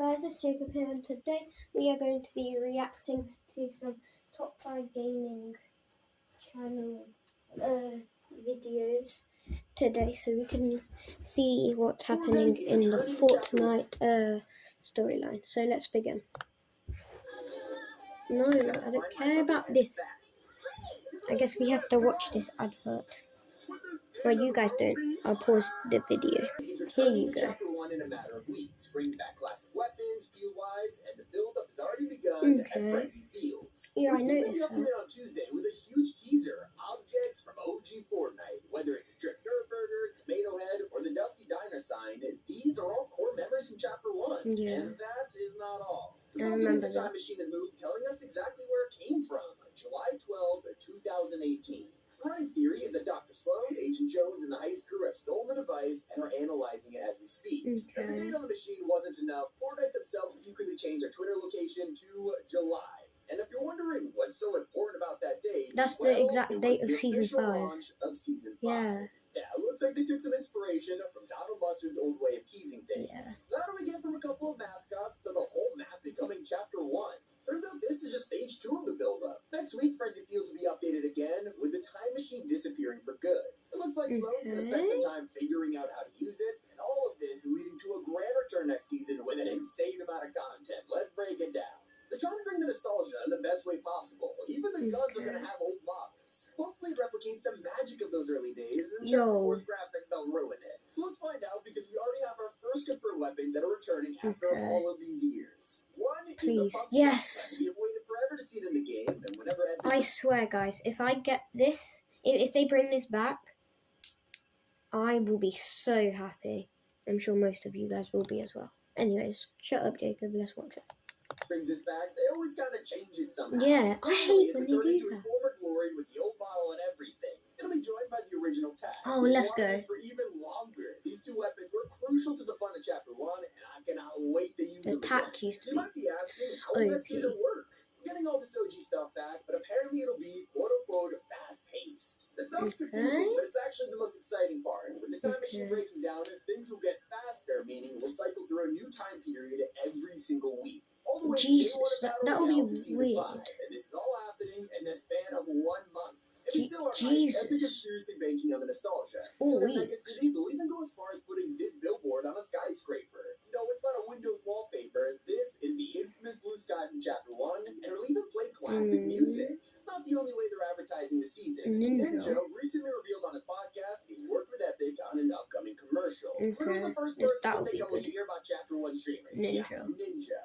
guys, it's Jacob here, and today we are going to be reacting to some top 5 gaming channel videos today, so we can see what's happening in the Fortnite storyline. So let's begin. No, I don't care about this. I guess we have to watch this advert. Well, you guys don't. I'll pause the video. Here you go. In a matter of weeks, bringing back classic weapons, fuel-wise, and the build-up has already begun at Frenzy Fields. Yeah, I noticed that. On Tuesday with a huge teaser, objects from OG Fortnite, whether it's a Drip Burger, Tomato Head, or the Dusty Diner sign, these are all core memories from Chapter 1. Yeah. And that is not all. I remember the time machine has moved, telling us exactly where it came from, July 12, 2018. One theory is that Dr. Sloan, Agent Jones, and the heist crew have stolen the device and are analyzing it as we speak. If the data on the machine wasn't enough, Fortnite themselves secretly changed their Twitter location to July. And if you're wondering what's so important about that date, that's the exact date of Season 5. Yeah. Yeah, it looks like they took some inspiration from Donald Mustard's old way of teasing things. Yeah. How do we get from a couple of mascots to the whole map becoming Chapter 1? Turns out this is just stage 2 of the build-up. Next week, Frenzy Fields will be updated again, with the time machine disappearing for good. It looks like Sloan's going to spend some time figuring out how to use it, and all of this leading to a grand return next season with an insane amount of content. Let's break it down. They're trying to bring the nostalgia in the best way possible. Even the guns are going to have old models. Hopefully it replicates the magic of those early days, and before graphics don't ruin it. So let's find out, because we already have our first confirmed weapons that are returning after all of these years. Please, yes. We have waited forever to see it in the game, and whenever I swear, guys, if I get this, if they bring this back, I will be so happy. I'm sure most of you guys will be as well. Anyways, shut up, Jacob. Let's watch it. Brings this back, they always gotta change it somehow. Yeah, I hate when they do that. Former glory with the old model and everything. It'll be joined by the original tag. Oh, let's go. For even longer. These two weapons were crucial to the fun of Chapter 1, and I cannot wait to use them. The tack used to be so OP. Work. We're getting all this OG stuff back, but apparently it'll be quote-unquote fast-paced. That sounds confusing, but it's actually the most exciting part. With the time machine breaking down, things will get faster, meaning we'll cycle through a new time period every single week. All the way Jesus, that would be weird. 5, and this is all happening in the span of 1 month. Jesus. Epic is seriously banking on the nostalgia. Oh, Soon Mega City, they'll even go as far as putting this billboard on a skyscraper. No, it's not a Windows wallpaper. This is the infamous blue sky from Chapter 1, and it'll even play classic music. It's not the only way they're advertising the season. Ninja recently revealed on his podcast he's worked with Epic on an upcoming commercial. Clearly the first person that they go to hear about Chapter 1 streamers. Ninja.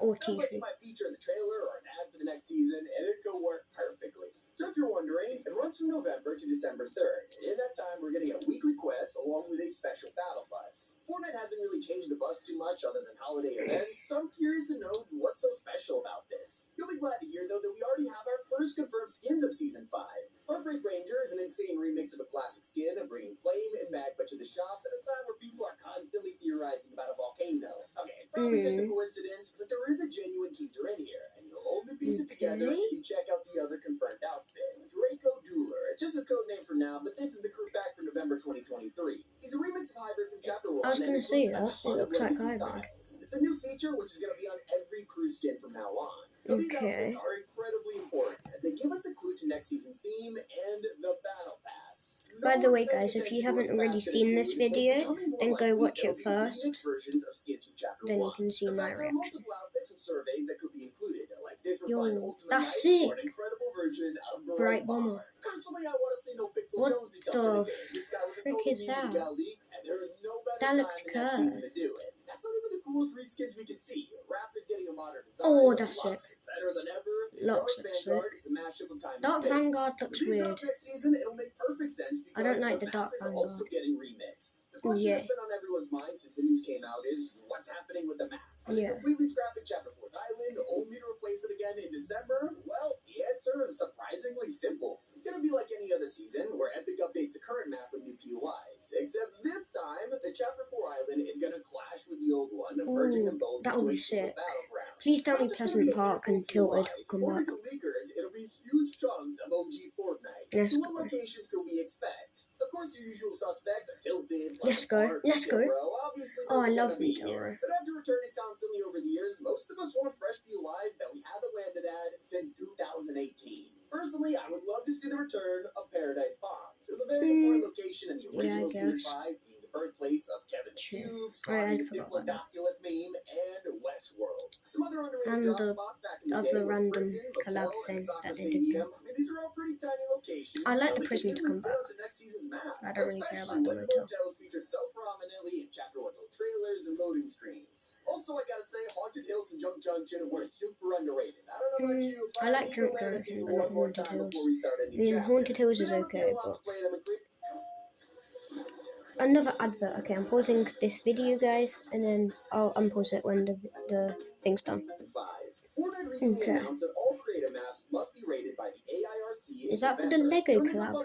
Or sounds like he might feature in the trailer or an ad for the next season, and it could work perfectly. So if you're wondering, it runs from November to December 3rd. And in that time, we're getting a weekly quest along with a special battle bus. Fortnite hasn't really changed the bus too much other than holiday events, so I'm curious to know what's so special about this. You'll be glad to hear, though, that we already have our first confirmed skins of Season 5. Heartbreak Ranger is an insane remix of a classic skin, bringing Flame and Magma to the shop at a time where people are constantly theorizing about a volcano. Okay, it's probably just a coincidence, but there is a genuine teaser in here, and you'll only piece it together if you check out the other confirmed outfit. Draco Dueler. It's just a code name for now, but this is the crew pack for November 2023. He's a remix of Hybrid from Chapter 1. I was going to say that. It looks like Hybrid. It's a new feature which is going to be on every crew skin from now on. These outfits are incredibly important as they give us a clue to next season's theme and the battle pass. By the way, guys, if you haven't already seen this video, then go watch it first. Then you can see my reaction. Yo, that's sick! Bright Bomber. What the frick is that? That looks cursed. That's not even the coolest reskins we can see. Raptors getting a modern design. Oh, that's sick. Better than ever. Looks sick. Dark Vanguard looks weird. Season, it'll make perfect sense I don't like the Dark Vanguard. Also getting remixed. The question that's been on everyone's mind since the news came out is what's happening with the map. Completely scrapping Chapter 4's island, only to replace it again in December? Well, the answer is surprisingly simple. It's gonna be like any other season, where Epic updates the current map with new POIs. Except this time, the Chapter 4 island is gonna clash with the old one, merging them both that would be into a sick. battleground. Please tell me Pleasant Park and Tilted come back. Leakers, it'll be huge chunks of OG Fortnite. Yes, so what locations could we expect? Of course, your usual suspects are Tilted, Let's go. Mark, Let's go. Obviously, Oh, I those are love gonna be Retail here. Row. But after returning constantly over the years, most of us want fresh POIs that we haven't landed at since 2018. Personally, I would love to see the return of Paradise Palms. It was a very important location in the original Season 5, being the birthplace of Kevin the Cube, Scotty the Diplodocus meme, and Westworld. Some other underrated drop spots back in the day were random Prison, collab Motel, thing and Soccer that they did. Stadium. I mean, these are all pretty tiny locations. I like so the they prison could to easily come fit back. onto next season's map. I don't really care about the Especially when the motel. motels featured so prominently in Chapter 1's old trailers and loading screens. Also, I gotta say, Haunted Hills and Junk Junction were super underrated. I don't know about you, but I like need to Junk land at Junction, these but not one more Haunted time Hills. before we start a I new mean, chapter. Haunted Hills We is never get okay, a lot but to play them in another advert. Okay, I'm pausing this video, guys, and then I'll unpause it when the thing's done. 5. Fortnite recently Okay. announced that all creative maps must be rated by the AIRC. Is that for the Lego collab?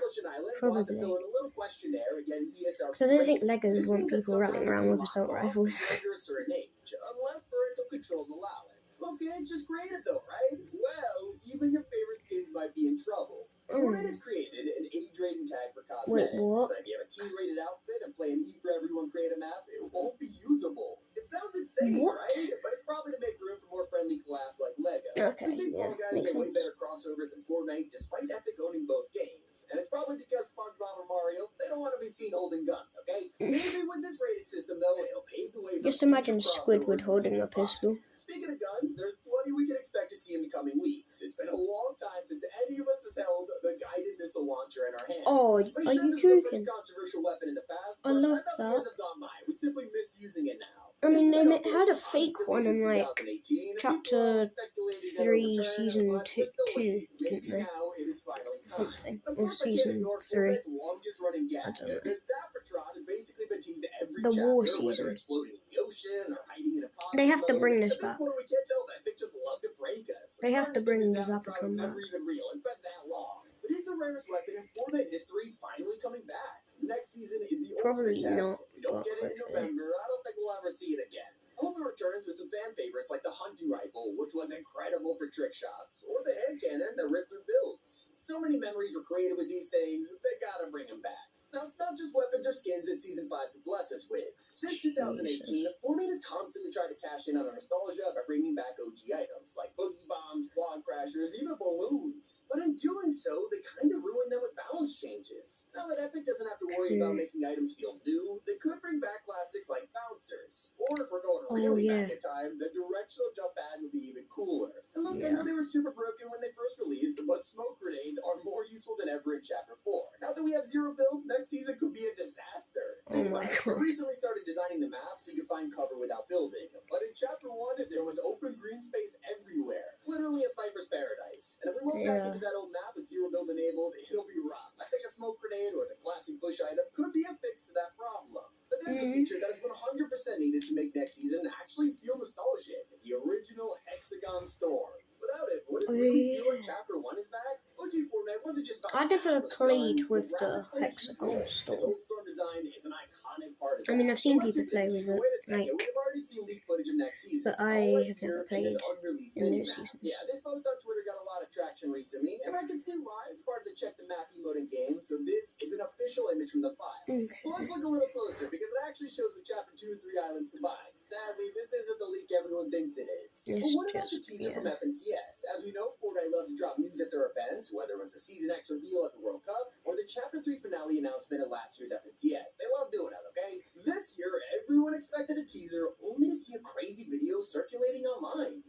Probably. Fill in a little questionnaire. Again, ESR. Because I don't think Lego would want people running around with assault rifles. Under a certain age, unless parental controls allow it. Okay, it's just created though, right? Well, even your favorite skins might be in trouble. Fortnite has created an age-rating tag for cosmetics. Wait, what? So if you have a T-rated outfit and play an E for everyone creative map, it won't be usable. It sounds insane, What? right? But it's probably to make room for more friendly collabs like Lego. Okay, We've seen yeah, Fall Guys makes get way sense. better crossovers than Fortnite, despite Epic owning both games. And it's probably because SpongeBob and Mario, they don't want to be seen holding guns, okay? Maybe with this rating system, though, it'll pave the way for Just imagine future Squidward crossovers in holding a Season 5. pistol. Speaking of guns, there's plenty we can expect to see in the coming weeks. It's been a long time since any of us has held the guided missile launcher in our hands. Oh, Pretty are sure you this was a pretty joking? controversial weapon in the past, I but love enough that. years have gone by. We simply miss using it now. I mean, This has they been had a updated fake constantly one in since like 2018, and Chapter people are speculating that 3, it'll return, Season but we're 2, still 2 waiting. didn't Maybe they? now it is finally time. Something. Of Or course, I can't Season ignore 3. Fortnite's longest running I gag. don't know. The Zapatron has basically been teased every The war chapter, whether season. it's floating in the ocean or hiding in a pond. They have to bring this At this back. point, we can't tell that they just love to prank us. They have to bring the Zapatron Zapatron back. never even real. It's been that long. But is the rarest weapon in Fortnite history finally coming back? Next season is the Probably ultimate test. not, If we don't but get it in hopefully. November, I don't think we'll ever see it again. I hope it returns with some fan favorites like the hunting rifle, which was incredible for trick shots, or the hand cannon that ripped through builds. So many memories were created with these things, they gotta bring them back. Now, it's not just weapons or skins that Season 5 could bless us with. Since 2018, Fortnite has constantly tried to cash in on our nostalgia by bringing back OG items like boogie bombs, quad crashers, even balloons. But in doing so, they kind of ruin them with balance changes. Now that Epic doesn't have to worry about making items feel new, they could bring back classics like bouncers. Or if we're going really back in time, the directional jump pad would be even cooler. And look, I know they were super broken when they first released, but smoke grenades are more useful than ever in Chapter 4. Now that we have zero build, next season could be a disaster. Oh my god. We recently started designing the map so you could find cover without building. But in Chapter 1, there was open green space everywhere. Literally a sniper's paradise. And if we look back into that old map with zero build enabled, it'll be rough. I think a smoke grenade or the classic bush item could be a fix to that problem. But there's a feature that is 100% needed to make next season actually feel nostalgic. The original Hexagon Storm. Without it, would it really feel like Chapter 1 is back? OG Fortnite wasn't just about I never played guns, with the graphics played a huge Hexagon role. This Storm. old storm design is an iconic part of I mean, that. I've seen Unless people you're play thinking, with it, wait a second, like, we've already seen leaked footage of next season. but I All right have here never in played this unreleased in mini those map. seasons. Yeah, this post on Twitter got a lot of traction recently, and I can see why. It's part of the check the map emote in game, so this is an official image from the files. Well, let's look a little closer, because it actually shows the Chapter 2 and 3 islands combined. Sadly, this isn't the leak everyone thinks it is. But what about the teaser from FNCS? As we know, Fortnite loves to drop news at their events, whether it was the Season X reveal at the World Cup, or the Chapter 3 finale announcement at last year's FNCS. They love doing that, okay? This year, everyone expected a teaser, only to see a crazy video circulating online.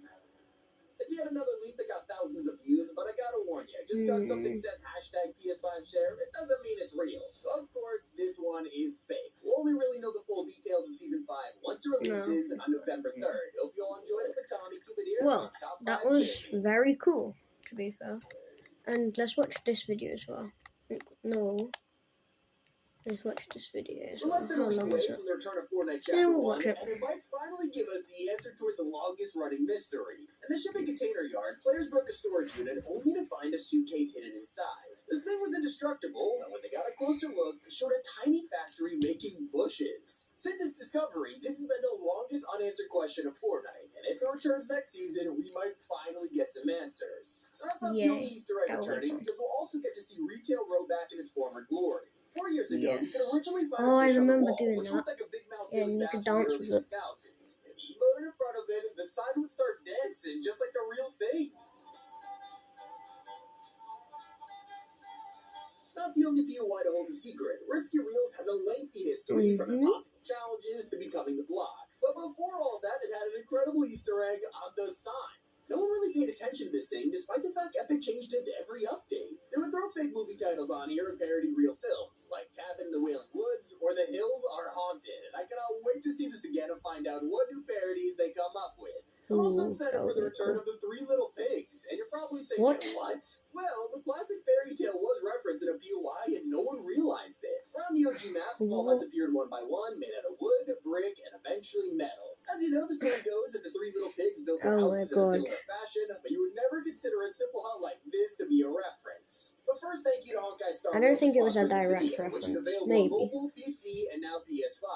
It's yet another leak that got thousands of views, but I gotta warn you, just because something says hashtag PS5 share, it doesn't mean it's real. Of course, this one is fake. We'll only really know the full details of Season 5 once it releases on November 3rd. Hope you all enjoyed it, but Tommy, keep it here. Well, that was very cool, to be fair. And let's watch this video as well. No. Let's watch this video as well. How long is it? From the return of Fortnite Yeah, Chapter we'll 1, watch it. and it might finally give us the answer to its longest running mystery. In the shipping container yard, players broke a storage unit only to find a suitcase hidden inside. This thing was indestructible, and when they got a closer look, it showed a tiny factory making bushes. Since its discovery, this has been the longest unanswered question of Fortnite, and if it returns next season, we might finally get some answers. That's not the only Easter egg returning, because we'll also get to see Retail Row back in its former glory. 4 years ago, you could Yes. originally find Oh, a I fish on the remember wall, doing which that. looked like a big mouth Yeah, and Billy you could Bass from the dance early with it. 2000s. If you emoted in front of it, the sign would start dancing just like the real thing. Not the only POI to hold a secret. Risky Reels has a lengthy history from impossible challenges to becoming the blog. But before all that, it had an incredible Easter egg on the sign. No one really paid attention to this thing, despite the fact Epic changed it every update. They would throw fake movie titles on here and parody real films, like Cabin in the Wailing Woods or The Hills Are Haunted. And I cannot wait to see this again and find out what new parodies they come up with. I'm also excited for the return of the Three Little Pigs, and you're probably thinking, what? Well, the classic fairy tale was referenced in a POI, and no one realized it. Around the OG map, small huts appeared one by one, made out of wood, brick, and eventually metal. As you know, the story goes that the Three Little Pigs built their houses in a similar fashion, but you would never consider a simple hut like this to be a reference. But first, thank you to Hawkeye Star. I don't think it was a for this direct video, which is reference. available Maybe. on mobile, PC, and now PS5.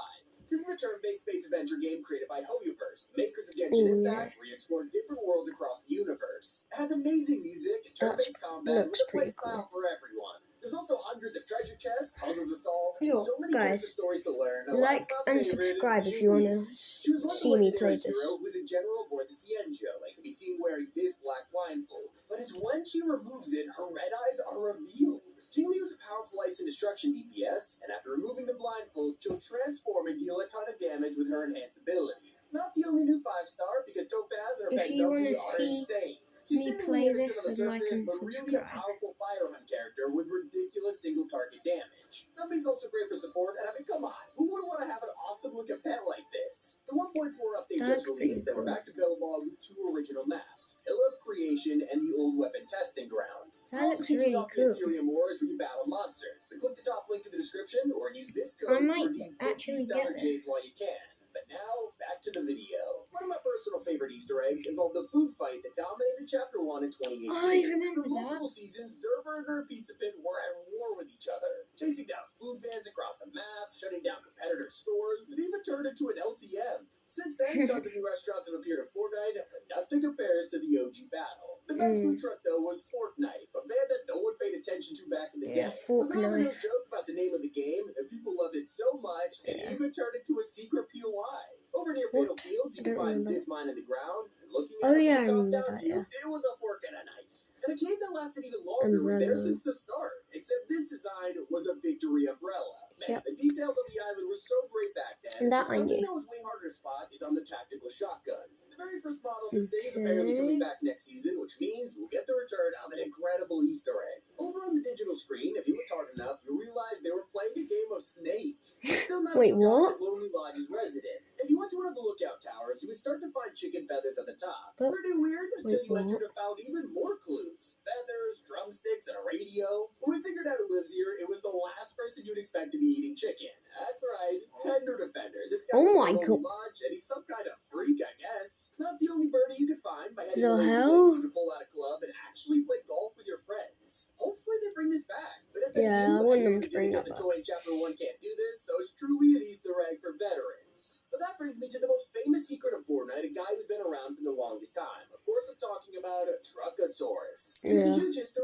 This is a turn-based space adventure game created by Hoyoverse, the makers of Genshin Impact, where you explore different worlds across the universe. It has amazing music and turn-based combat with a playstyle for everyone. There's also hundreds of treasure chests, puzzles to solve, and so many character stories to learn. Like and subscribe if you want to see me play this. Hero who's a general aboard the Cienjo, and can be seen wearing this black blindfold. But it's when she removes it, her red eyes are revealed. Jingli is a powerful ice and destruction DPS, and after removing the blindfold, she'll transform and deal a ton of damage with her enhanced ability. Not the only new 5-star, because Topaz and her pet Doki are insane. She's me play this, then like and but really a subscribe. powerful fire hunt character with ridiculous single target damage. Numbie's also great for support, and I mean, come on, who would want to have an awesome looking pet like this? The 1.4 update just released, then we're back to Bellbog with 2 original maps, Pillar of Creation and the Old Weapon Testing Ground. That looks really cool. Ethereum Wars where you battle monsters. So click the top link in the description or use this code to redeem 50 stellar jades while you can. But now, back to the video. One of my personal favorite Easter eggs involved the food fight that dominated Chapter 1 in 2018. Oh, I remember For multiple seasons, Durburger and Pizza Pit were at war with each other, chasing down food vans across the map, shutting down competitor stores, and even turned into an LTM. Since then, tons of new restaurants have appeared in Fortnite, but nothing compares to the OG battle. The best food truck, though, was Fortnite, a band that no one paid attention to back in the day. There's another no joke about the name of the game, and people loved it so much, it even turned into a secret POI. Over near Fatal Fields, you can find this mine in the ground, and looking at the top-down view, it was a fork and a knife. And a cave that lasted even longer was there since the start, except this design was a victory umbrella. Man, the details on the island were so great back then. And that I Something knew. that was way harder to spot is on the tactical shotgun. The very first model of this thing is apparently coming back next season, which means we'll get the return of an incredible Easter egg. Over on the digital screen, if you looked hard enough, you'll realize they were playing a game of Snake. Still not Wait, what? Lonely Lodge's resident. If you went to one of the lookout towers, you would start to find chicken feathers at the top. Pretty weird until you entered and found even more clues. Feathers, drumsticks, and a radio. When we figured out who lives here, it was the last person you'd expect to be eating chicken. That's right, Tender Defender. This guy Lodge, and he's some kind of freak, I guess. Not the only birdie you could find by heading to you can pull out a club and actually play golf with your friends. Hopefully they bring this back. But if they I want them to bring that the back. toy in Chapter 1 can't do this, so it's truly an Easter egg for veterans. But that brings me to the most famous secret of Fortnite, a guy who's been around for the longest time. Of course, I'm talking about Truckosaurus. Yeah.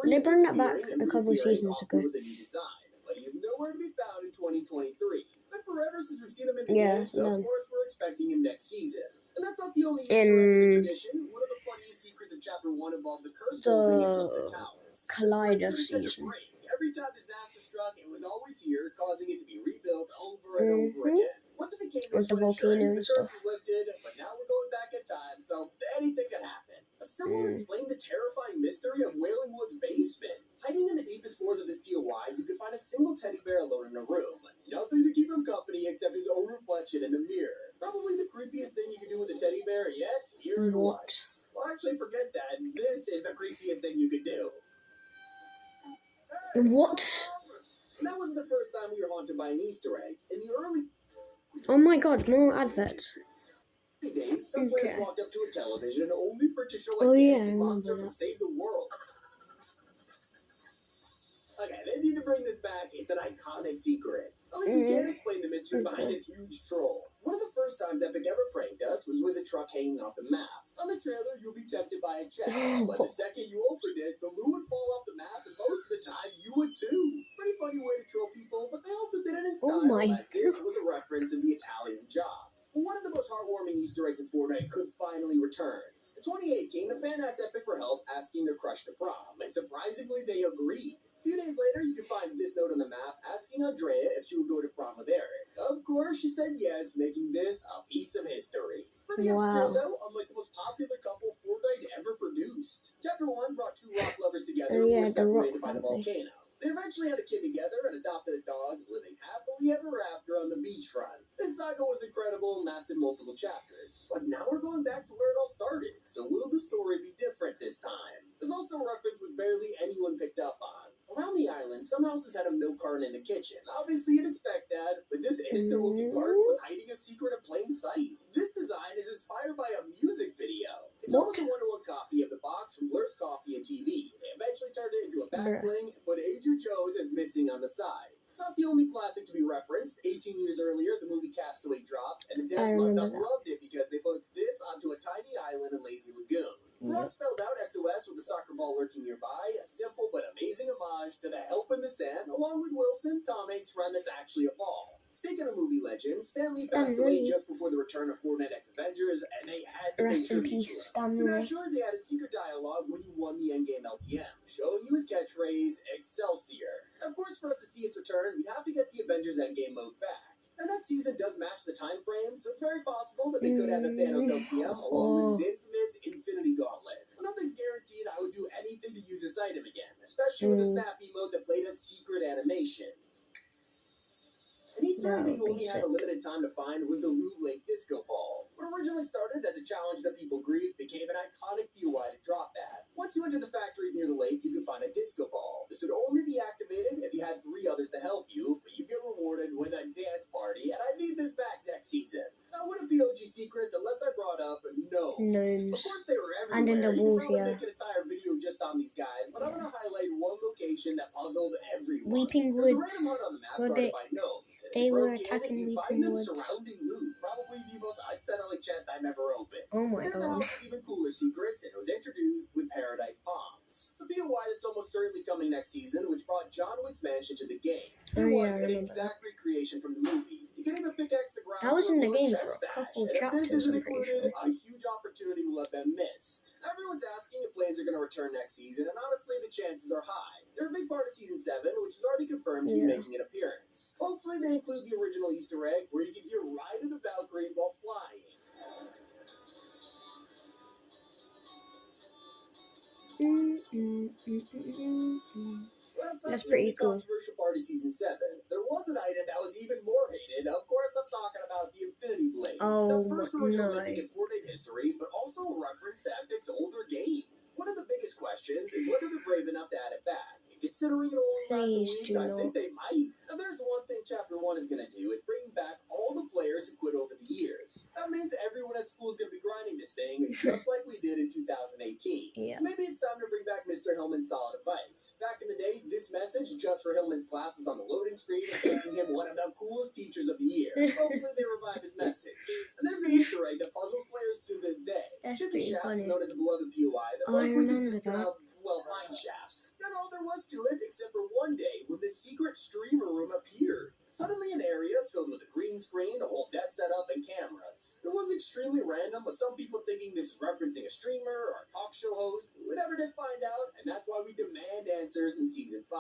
They brought that back a couple of seasons ago. With a new design, but he's nowhere to be found in 2023. Been forever since we've seen him in the game, so of course we're expecting him next season. And that's not the only Easter egg in the tradition. One of the funniest secrets of Chapter 1 involved the curse building atop the towers. Collider season. Every time disaster struck, it was always here, causing it to be rebuilt over and over again. Once it became With the volcano and stuff. was lifted, but now we're going back in time, so anything can happen. But still won't explain the terrifying mystery of Wailing Wood's basement. Hiding in the deepest floors of this POI, you can find a single teddy bear alone in a room. Nothing to keep him company except his own reflection in the mirror. Probably the creepiest thing you can do with a teddy bear yet. Here it was. Well, actually, forget that. This is the creepiest thing you could do. What? And that wasn't the first time we were haunted by an Easter egg. In the early Oh my god, more adverts. days, some players walked up to a television only for it to show a dancing monster from Save the World. Okay, they need to bring this back. It's an iconic secret. Unless you can't explain the mystery behind this huge troll. One of the first times Epic ever pranked us was with a truck hanging off the map. On the trailer, you'll be tempted by a chest, but the second you opened it, the loo would fall off the map, and most of the time, you would too. Pretty funny way to troll people, but they Oh my style, as this was a reference to the Italian Job. One of the most heartwarming Easter eggs in Fortnite could finally return. In 2018, a fan asked Epic for help asking their crush to prom, and surprisingly, they agreed. A few days later, you can find this note on the map asking Andrea if she would go to prom with Eric. Of course, she said yes, making this a piece of history. Pretty obscure, Wow. though, unlike the most popular couple Fortnite ever produced. Chapter 1 brought two rock lovers together Oh who yeah, were the rock separated by the family. volcano. They eventually had a kid together and adopted a dog, living happily ever after on the beachfront. This saga was incredible and lasted multiple chapters. But now we're going back to where it all started, so will the story be different this time? There's also a reference with barely anyone picked up on. Around the island, some houses had a milk carton in the kitchen. Obviously, you'd expect that, but this innocent-looking carton was hiding a secret in plain sight. This design is inspired by a music video. It's What? almost a one-to-one copy of the box from Blur's Coffee and TV. They eventually turned it into a back Bruh. bling, but Agent Jones is missing on the side. Not the only classic to be referenced. 18 years earlier, the movie Castaway dropped, and the I devs must remember have that. loved it because they put this onto a tiny island in Lazy Lagoon. Rock spelled out SOS with a soccer ball lurking nearby, a simple but amazing homage to the help in the sand, along with Wilson, Tom Hanks' friend that's actually a ball. Speaking of movie legends, Stan Lee passed Stan away Lee. just before the return of Fortnite X Avengers, and they had to pay Rest in tribute to peace, him. Stan So Lee. naturally, they had a secret dialogue when you won the endgame LTM, showing you his catchphrase, Excelsior. Of course, for us to see its return, we have to get the Avengers Endgame mode back. Now, next season does match the time frame, so it's very possible that they could have the Thanos LTM along with his infamous Infinity Gauntlet. But nothing's guaranteed. I would do anything to use this item again, especially with a snap emote that played a secret animation. An Easter egg that you only had a limited time to find was the Loot Lake Disco Ball. What originally started as a challenge that people grieved became an iconic POI to drop at. Once you enter the factories near the lake, you could find a disco ball. This would only be activated if you had 3 others to help you, but you get rewarded with a dance party, and I need this back next season. Now, wouldn't be OG secrets unless I brought up gnomes. Of course, they were everywhere. And in the walls, you could probably yeah. make an entire video just on these guys, but I'm going to highlight one location that puzzled everyone. Weeping There's a Woods. random hut on the map Were guarded by gnomes. they If you were broke in, attacking you find Weeping them Woods. surrounding loot. Probably the most unsettling chest I've ever opened. Oh my There's a god. house with even cooler secrets, and it was introduced with Paradise Palms. So be a why that's almost certainly coming next season, which brought John Wick's mansion to the game. Oh, It yeah, was I an remember exact recreation from the movies. You can even pickaxe the ground. That was in the game for chest a stash. couple And if this chapters, isn't I'm pretty included, sure. a huge opportunity will have been missed. Everyone's asking if plans are going to return next season, and honestly, the chances are high. They're a big part of Season 7, which is already confirmed to be making an appearance. Hopefully, they include the original Easter egg, where you can hear Ride of the Valkyries while flying. That's pretty cool. Controversial part of Season 7. There was an item that was even more hated. Of course, I'm talking about the Infinity Blade. Oh, The first original no. mythic in Fortnite history, but also a reference to Epic's older game. One of the biggest questions is whether they're brave enough to add it back. And considering it only lasted a week, I think they might. Now, there's one thing Chapter 1 is going to do. It's bringing back all the players who quit over the years. That means everyone at school is going to be grinding this thing, just like we did in 2018. Yeah. So maybe it's time to bring back Mr. Hillman's solid advice. Back in the day, this message just for Hillman's class was on the loading screen, making him one of the coolest teachers of the year. Hopefully they revive his message. And there's an Easter egg that puzzles players to this day. That's Shifty pretty Shafts funny. is known as a beloved POI that Oh, I mostly remember consisted that. of, well, mine shafts. Not all there was to it, except for one day when the secret streamer room appeared. Suddenly an area is filled with a green screen, a whole desk setup, and cameras. It was extremely random, with some people thinking this is referencing a streamer or a talk show host. We never did find out, and that's why we demand answers in Season 5.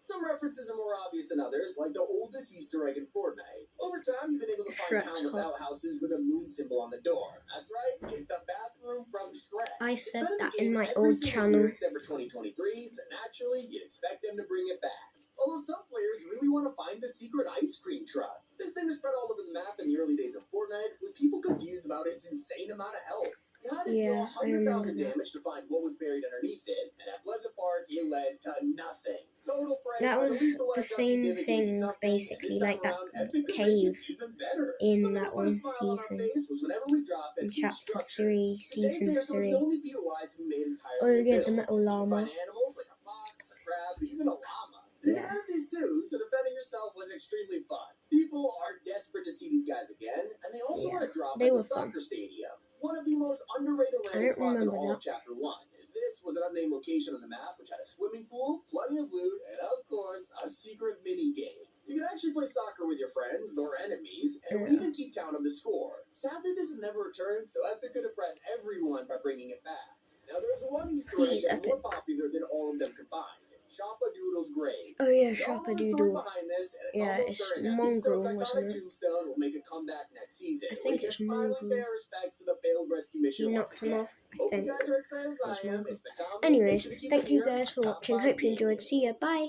Some references are more obvious than others, like the oldest Easter egg in Fortnite. Over time, you've been able to find countless outhouses with a moon symbol on the door. That's right, it's the bathroom from Shrek. I said It's been that the game in my every old single channel. year except for 2023, so naturally, you'd expect them to bring it back. Although some players really want to find the secret ice cream truck. This thing was spread all over the map in the early days of Fortnite, with people confused about its insane amount of health. You had to deal 100,000 damage to find what was buried underneath it, and at Pleasant Park, it led to nothing. That was the same thing, basically, like that cave in that one season. In Chapter 3, Season 3. Oh, yeah, the metal llama. Yeah. These two, so defending yourself was extremely fun. People are desperate to see these guys again, and they also want to drop at the soccer stadium. One of the most underrated landing spots in all of Chapter 1. This was an unnamed location on the map, which had a swimming pool, plenty of loot, and of course, a secret mini game. You can actually play soccer with your friends or enemies, and we even keep count of the score. Sadly, this has never returned, so Epic could impress everyone by bringing it back. Now, there's one Easter egg that's more popular than all of them combined. Shoppa-Doodle's grave. Oh yeah, We all know the story Shoppa-Doodle. behind this, and it's Yeah, almost it's certain that Mongrel, Tombstone's wasn't iconic it? tombstone will make a comeback next season. I think We it's can finally Mongrel. pay our respects to the failed rescue mission He once knocked him again. off, I Hope think. you guys are excited as It was I am. Mongrel. It's been Tommy. Anyways, Thanks for keeping thank you here guys for on Top watching. 5 Hope you Gaming. enjoyed. See ya. Bye.